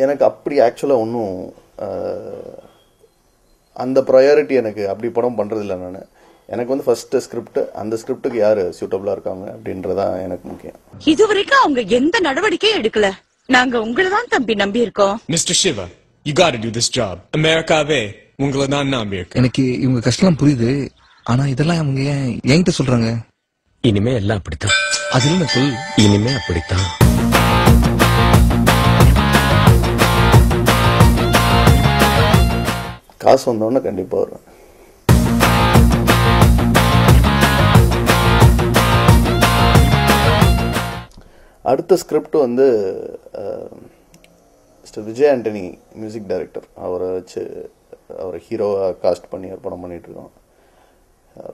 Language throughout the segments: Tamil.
எனக்கு அப்படி ஆக்சுவலாக ஒன்றும் அந்த ப்ரையாரிட்டி எனக்கு அப்படி படம் பண்ணுறதில்ல. நான் எனக்கு வந்து ஃபர்ஸ்ட் ஸ்கிரிப்ட், அந்த ஸ்கிரிப்டுக்கு யார் சூட்டபிளாக இருக்காங்க அப்படின்றதான் எனக்கு முக்கியம். இதுவரைக்கும் அவங்க எந்த நடவடிக்கையும் எடுக்கல. நாங்க உங்களை தான் தம்பி நம்பி இருக்கோம். Mister Siva, you gotta do this job. அமெரிக்காவே உங்களை தான் நம்பி இருக்கு. எனக்கு இவங்க கஷ்டம் புரியுது. ஆனா இதெல்லாம் அவங்க என்கிட்ட சொல்றாங்க. இனிமே எல்லாம் அப்படித்தான். அது என்ன சொல்? இனிமே அப்படித்தான். காசு வந்தோடனே கண்டிப்பாக வரும். அடுத்த ஸ்கிரிப்ட் வந்து mister Vijay Antony music director, அவரை வச்சு அவரை ஹீரோவாக காஸ்ட் பண்ணி ஒரு படம் பண்ணிகிட்ருக்கோம்.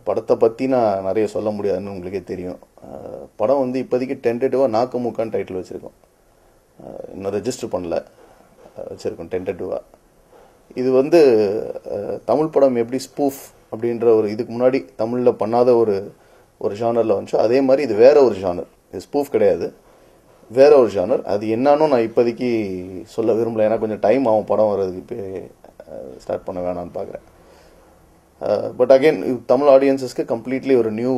படத்தை பற்றி நான் நிறைய சொல்ல முடியாதுன்னு உங்களுக்கே தெரியும். படம் வந்து இப்போதைக்கு டென்டேட்டிவாக நாக்கு மூக்கான்னு டைட்டில் வச்சுருக்கோம். இன்னும் ரெஜிஸ்டர் பண்ணல, வச்சுருக்கோம் டென்டேட்டிவாக. இது வந்து தமிழ் படம் எப்படி ஸ்பூஃப் அப்படின்ற ஒரு இதுக்கு முன்னாடி தமிழில் பண்ணாத ஒரு ஜானரில் வந்துச்சோ அதே மாதிரி இது வேற ஒரு ஜானர். இது ஸ்பூஃப் கிடையாது, வேற ஒரு ஜானர். அது என்னன்னு நான் இப்போதைக்கு சொல்ல விரும்பல, ஏன்னா கொஞ்சம் டைம் ஆகும் படம் வர்றதுக்கு. இப்போ ஸ்டார்ட் பண்ண வேணான்னு பார்க்குறேன். பட் அகெயின் தமிழ் ஆடியன்ஸஸ்க்கு கம்ப்ளீட்லி ஒரு நியூ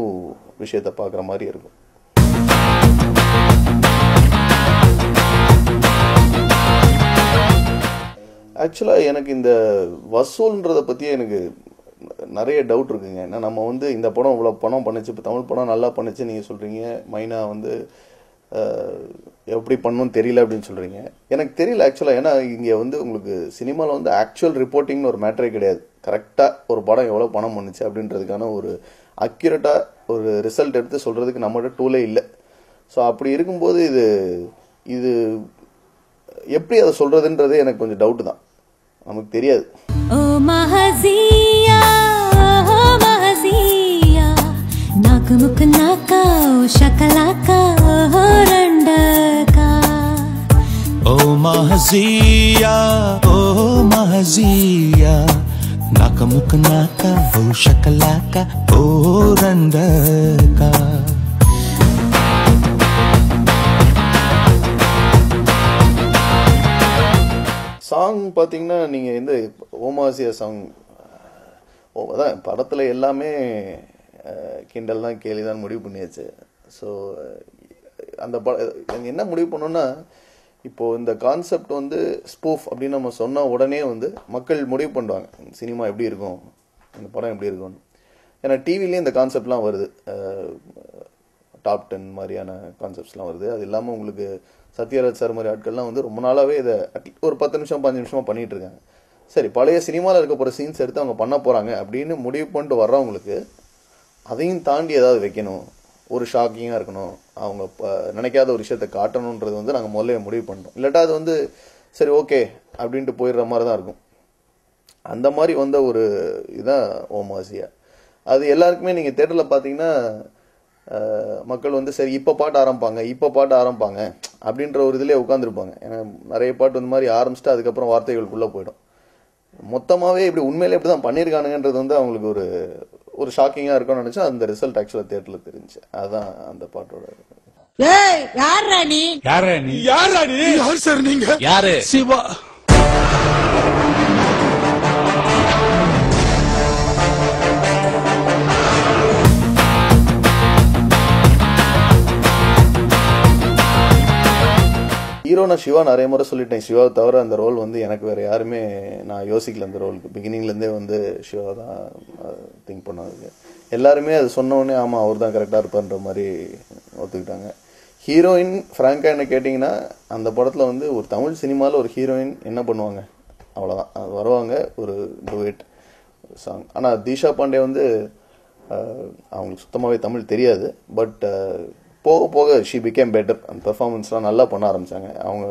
விஷயத்தை பார்க்குற மாதிரி இருக்கும். ஆக்சுவலாக எனக்கு இந்த வசூல்ன்றதை பற்றி எனக்கு நிறைய டவுட் இருக்குங்க. ஏன்னா நம்ம வந்து இந்த படம் இவ்வளோ பணம் பண்ணிச்சு, இப்போ தமிழ் படம் நல்லா பண்ணிச்சு நீங்கள் சொல்கிறீங்க, மைனா வந்து எப்படி பண்ணணும்னு தெரியல அப்படின்னு சொல்கிறீங்க. எனக்கு தெரியல ஆக்சுவலாக. ஏன்னா இங்கே வந்து உங்களுக்கு சினிமாவில் வந்து ஆக்சுவல் ரிப்போர்ட்டிங்னு ஒரு மேட்டரே கிடையாது. கரெக்டாக ஒரு படம் எவ்வளோ பணம் பண்ணுச்சு அப்படின்றதுக்கான ஒரு அக்யூரேட்டாக ஒரு ரிசல்ட் எடுத்து சொல்கிறதுக்கு நம்மகிட்ட டூலே இல்லை. ஸோ அப்படி இருக்கும்போது இது எப்படி அதை சொல்கிறதுன்றதே எனக்கு கொஞ்சம் டவுட்டு தான், நமக்கு தெரியாது. ஓ மஹசியா ஓ மஹசியா நாக்கு முக்கு நாக்கா ஓ ஷக்கலாக்கா ஓ ரண்டகா. ஓ மஹசியா ஓ மஹசியா நாக்கு முக்கு நாக்கா ஓ ஷக்கலாக்கா ஓ ரண்டகா. சாங் பார்த்தீங்கன்னா நீங்கள் இந்த ஓமாசியா சாங் அதான் படத்தில் எல்லாமே கிண்டல் தான் கேலி தான் முடிவு பண்ணியாச்சு. ஸோ அந்த என்ன முடிவு பண்ணோன்னா, இப்போது இந்த கான்செப்ட் வந்து ஸ்பூஃப் அப்படின்னு நம்ம சொன்ன உடனே வந்து மக்கள் முடிவு பண்ணுவாங்க சினிமா எப்படி இருக்கும், இந்த படம் எப்படி இருக்கும்னு. ஏன்னா டிவிலேயே இந்த கான்செப்ட்லாம் வருது, டாப் 10 மாதிரியான கான்செப்ட்ஸ்லாம் வருது. அது இல்லாமல் உங்களுக்கு சத்யராஜ் சார் மாதிரி ஆட்கள்லாம் வந்து ரொம்ப நாளாகவே இதை ஒரு 10 நிமிஷம் 5 நிமிஷமாக பண்ணிகிட்டு இருக்காங்க. சரி, பழைய சினிமாவில் இருக்க போகிற சீன்ஸ் எடுத்து அவங்க பண்ண போகிறாங்க அப்படின்னு முடிவு பண்ணிட்டு வர்றவங்களுக்கு அதையும் தாண்டி ஏதாவது வைக்கணும், ஒரு ஷாக்கிங்காக இருக்கணும், அவங்க நினைக்காத ஒரு விஷயத்தை காட்டணுன்றது வந்து நாங்கள் முதல்ல முடிவு பண்ணிட்டோம். இல்லாட்டா அது வந்து சரி ஓகே அப்படின்ட்டு போயிடுற மாதிரி தான் இருக்கும். அந்த மாதிரி வந்த ஒரு இதுதான் ஓமாசியா. அது எல்லாருக்குமே நீங்கள் தேட்டரில் பார்த்தீங்கன்னா மக்கள் வந்து சரி இப்போ பாட்டு ஆரம்பிப்பாங்க அப்படின்ற ஒரு இதிலே உட்காந்துருப்பாங்க. ஏன்னா நிறைய பாட்டு இந்த மாதிரி ஆரம்பிச்சுட்டு அதுக்கப்புறம் வார்த்தைகளுக்குள்ளே போயிடும். மொத்தமாகவே இப்படி உண்மையிலே இப்படி தான் பண்ணியிருக்கானுங்கன்றது வந்து அவங்களுக்கு ஒரு ஷாக்கிங்காக இருக்கும்னு நினச்சா அந்த ரிசல்ட் ஆக்சுவலாக தேட்டரில் தெரிஞ்சு. அதுதான் அந்த பாட்டோட. யார் சார் நீங்க? யாரு? சிவா. ஹீரோ நான் சிவா நிறைய முறை சொல்லிட்டேன். சிவாவை தவிர அந்த ரோல் வந்து எனக்கு வேறு யாருமே நான் யோசிக்கல. அந்த ரோலுக்கு பிகினிங்லேருந்தே வந்து சிவா தான் திங்க் பண்ணாது. எல்லாருமே அது சொன்னோடனே ஆமாம் அவர் தான் கரெக்டாக இருப்பார்ன்ற மாதிரி ஒத்துக்கிட்டாங்க. ஹீரோயின் ஃப்ராங்காக என்ன கேட்டிங்கன்னா, அந்த படத்தில் வந்து ஒரு தமிழ் சினிமாவில் ஒரு ஹீரோயின் என்ன பண்ணுவாங்க, அவ்வளோதான். அது வருவாங்க, ஒரு டுவேட் சாங். ஆனால் தீஷா பாண்டே வந்து அவங்களுக்கு சுத்தமாகவே தமிழ் தெரியாது. பட் போக போக ஷி பிகேம் பெட்டர். அந்த பெர்ஃபார்மன்ஸ்லாம் நல்லா பண்ண ஆரம்பித்தாங்க. அவங்க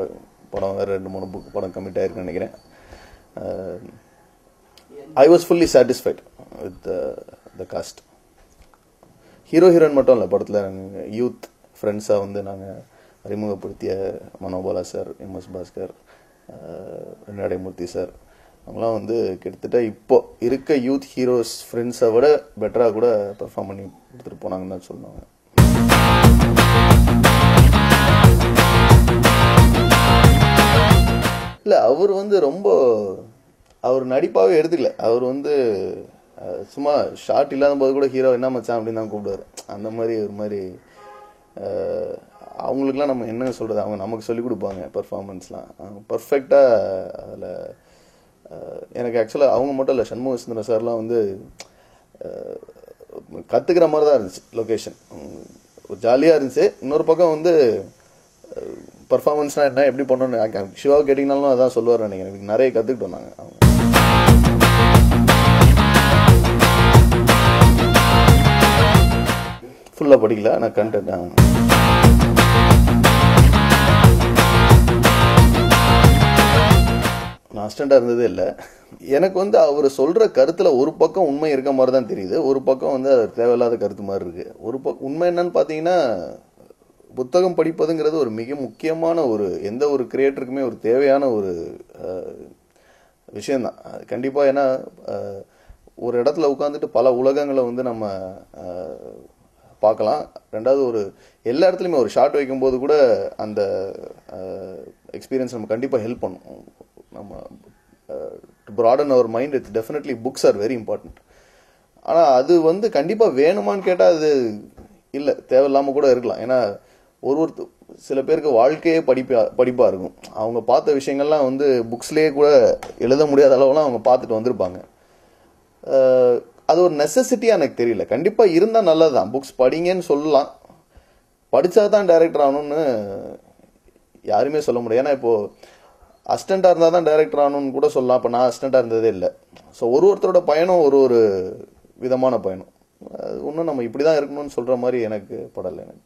படம் வேறு 2-3 படம் கமிட் ஆகிருக்குன்னு நினைக்கிறேன். I was fully satisfied with the cast. Hero heroine மட்டும் இல்லை, படத்தில் நாங்கள் யூத் ஃப்ரெண்ட்ஸாக வந்து நாங்கள் அறிமுகப்படுத்திய Manobala sir, MS Bhaskar, Nadaimurthy sir, அவங்களாம் வந்து கிட்டத்தட்ட இப்போ இருக்க யூத் ஹீரோஸ் ஃப்ரெண்ட்ஸை விட பெட்டராக கூட பெர்ஃபார்ம் பண்ணி கொடுத்துட்டு போனாங்கன்னு தான் சொல்லுவாங்க. இல்லை அவர் வந்து ரொம்ப அவர் நடிப்பாகவே எடுத்துக்கல. அவர் வந்து சும்மா ஷார்ட் இல்லாத போது கூட ஹீரோ என்ன மச்சான் அப்படின்னு தான் கூப்பிடுவார். அந்த மாதிரி ஒரு மாதிரி அவங்களுக்குலாம் நம்ம என்ன சொல்கிறது, அவங்க நமக்கு சொல்லிக் கொடுப்பாங்க பெர்ஃபார்மன்ஸ்லாம் பர்ஃபெக்டாக. அதில் எனக்கு ஆக்சுவலாக அவங்க மட்டும் இல்லை, சண்முக சுந்தரம் சார்லாம் வந்து கற்றுக்கிற மாதிரி தான் இருந்துச்சு. லொக்கேஷன் ஜாலியாக இருந்துச்சு. இன்னொரு பக்கம் வந்து பர்ஃபார்மன்ஸ்னால் என்ன எப்படி பண்ணணும்னு சிவா கேட்டிங்கனாலும் அதான் சொல்லுவார் நினைக்கிறேன். எனக்கு நிறைய கற்றுக்கிட்டு வந்தாங்க அவங்க. ஃபுல்லாக படிக்கல, ஆனால் கண்டென்ட் நான் அசிஸ்டண்டாக இருந்ததே இல்லை. எனக்கு வந்து அவர் சொல்கிற கருத்தில் ஒரு பக்கம் உண்மை இருக்க மாதிரி தான் தெரியுது, ஒரு பக்கம் வந்து அது தேவையில்லாத கருத்து மாதிரி இருக்குது. ஒரு உண்மை என்னன்னு பார்த்தீங்கன்னா, புத்தகம் படிப்பதுங்கிறது ஒரு மிக முக்கியமான ஒரு எந்த ஒரு கிரியேட்டருக்குமே ஒரு தேவையான ஒரு விஷயந்தான் கண்டிப்பாக. ஏன்னா ஒரு இடத்துல உட்காந்துட்டு பல உலகங்களை வந்து நம்ம பார்க்கலாம். ரெண்டாவது ஒரு எல்லா இடத்துலையுமே ஒரு ஷார்ட் வைக்கும்போது கூட அந்த எக்ஸ்பீரியன்ஸ் நம்ம கண்டிப்பாக ஹெல்ப் பண்ணும். நம்ம to broaden our mind, it's definitely books are very important. ஆனால் அது வந்து கண்டிப்பாக வேணுமான்னு கேட்டால் அது இல்லை, தேவையில்லாமல் கூட இருக்கலாம். ஏன்னா சில பேருக்கு வாழ்க்கையே படிப்பாக இருக்கும். அவங்க பார்த்த விஷயங்கள்லாம் வந்து புக்ஸ்லேயே கூட எழுத முடியாத அளவுலாம் அவங்க பார்த்துட்டு வந்திருப்பாங்க. அது ஒரு நெசசிட்டியாக எனக்கு தெரியல. கண்டிப்பாக இருந்தால் நல்லது தான், புக்ஸ் படிங்கன்னு சொல்லலாம். படித்தா தான் டைரக்டர் ஆகணும்னு யாருமே சொல்ல முடியாது. ஏன்னா இப்போது அசிஸ்டண்ட்டாக இருந்தால் தான் டைரக்டர் ஆகணும்னு கூட சொல்லலாம். இப்போ நான் அசிஸ்டண்ட்டாக இருந்ததே இல்லை. ஸோ ஒருத்தரோட பயணம் ஒரு விதமான பயணம். அது இன்னும் நம்ம இப்படி தான் இருக்கணும்னு சொல்கிற மாதிரி எனக்கு படலை எனக்கு.